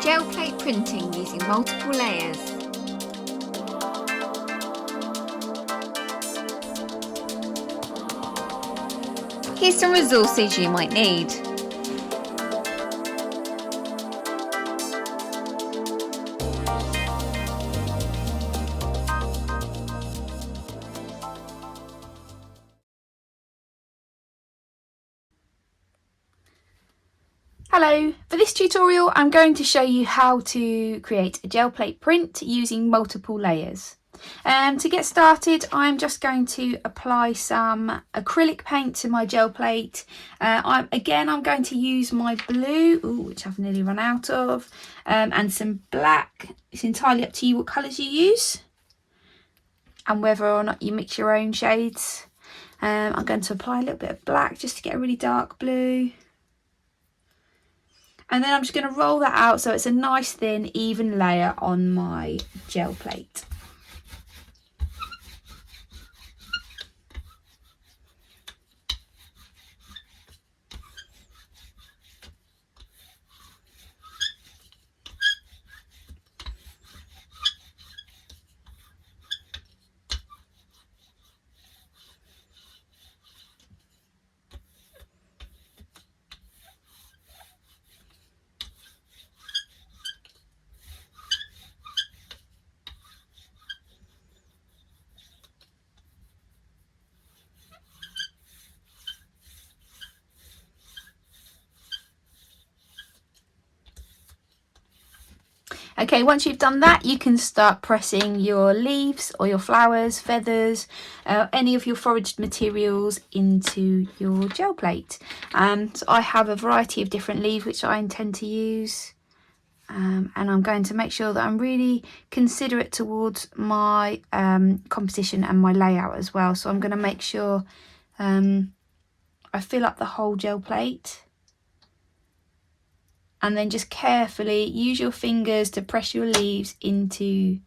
Gel plate printing using multiple layers. Here's some resources you might need. Hello, for this tutorial I'm going to show you how to create a gel plate print using multiple layers. To get started, I'm just going to apply some acrylic paint to my gel plate. I'm going to use my blue, which I've nearly run out of, and some black. It's entirely up to you what colours you use and whether or not you mix your own shades. I'm going to apply a little bit of black just to get a really dark blue. And then I'm just going to roll that out so it's a nice thin even layer on my gel plate. Okay, once you've done that, you can start pressing your leaves or your flowers, feathers, any of your foraged materials into your gel plate. So I have a variety of different leaves which I intend to use. And I'm going to make sure that I'm really considerate towards my composition and my layout as well. So I'm going to make sure I fill up the whole gel plate. And then just carefully use your fingers to press your leaves into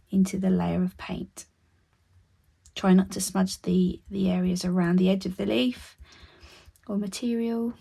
the layer of paint. Try not to smudge the areas around the edge of the leaf or material.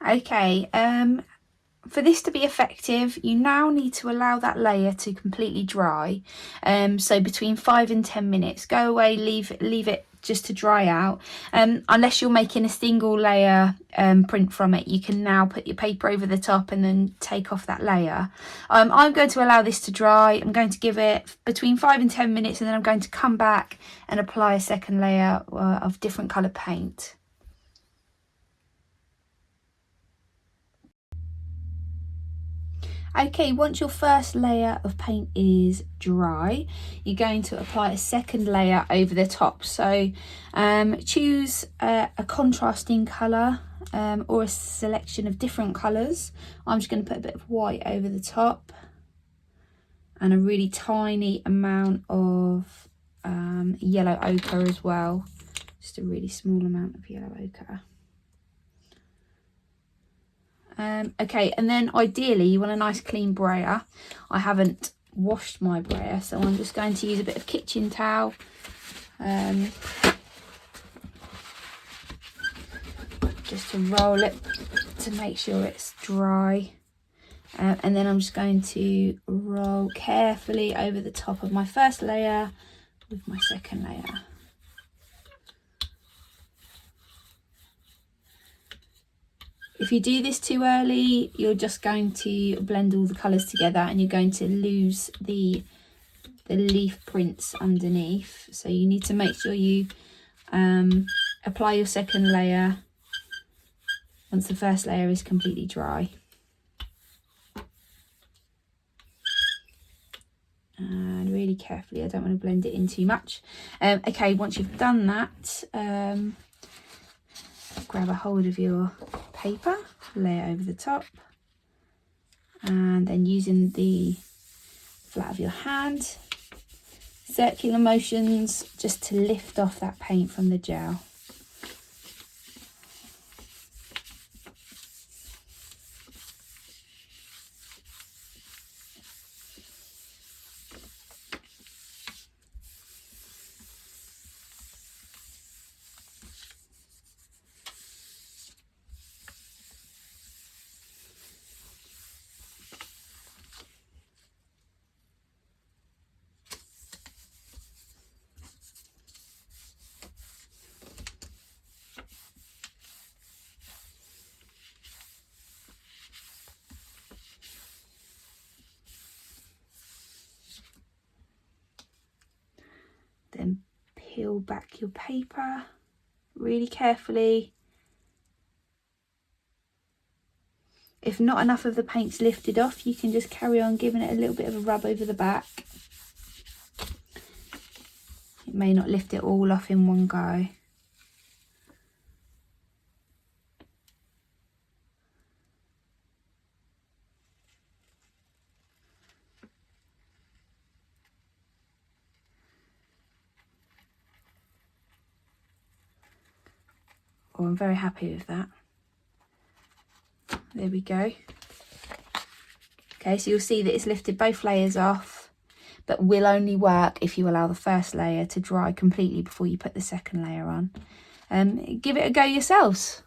Okay, for this to be effective, you now need to allow that layer to completely dry. So between 5 and 10 minutes. Go away, leave it just to dry out. Unless you're making a single layer print from it, you can now put your paper over the top and then take off that layer. I'm going to allow this to dry. I'm going to give it between 5 and 10 minutes, and then I'm going to come back and apply a second layer of different coloured paint. Okay, once your first layer of paint is dry, you're going to apply a second layer over the top. So choose a contrasting colour or a selection of different colours. I'm just going to put a bit of white over the top and a really tiny amount of yellow ochre as well. Just a really small amount of yellow ochre. Okay, and then ideally you want a nice clean brayer. I haven't washed my brayer, so I'm just going to use a bit of kitchen towel. Just to roll it to make sure it's dry. And then I'm just going to roll carefully over the top of my first layer with my second layer. If you do this too early, you're just going to blend all the colours together and you're going to lose the leaf prints underneath. So you need to make sure you apply your second layer once the first layer is completely dry. really carefully. I don't want to blend it in too much. Okay, once you've done that, grab a hold of your paper, lay it over the top, and then using the flat of your hand, circular motions just to lift off that paint from the gel. Then peel back your paper really carefully. If not enough of the paint's lifted off, you can just carry on giving it a little bit of a rub over the back. It may not lift it all off in one go. Oh, I'm very happy with that. There we go. Okay, so you'll see that it's lifted both layers off, but will only work if you allow the first layer to dry completely before you put the second layer on. Give it a go yourselves.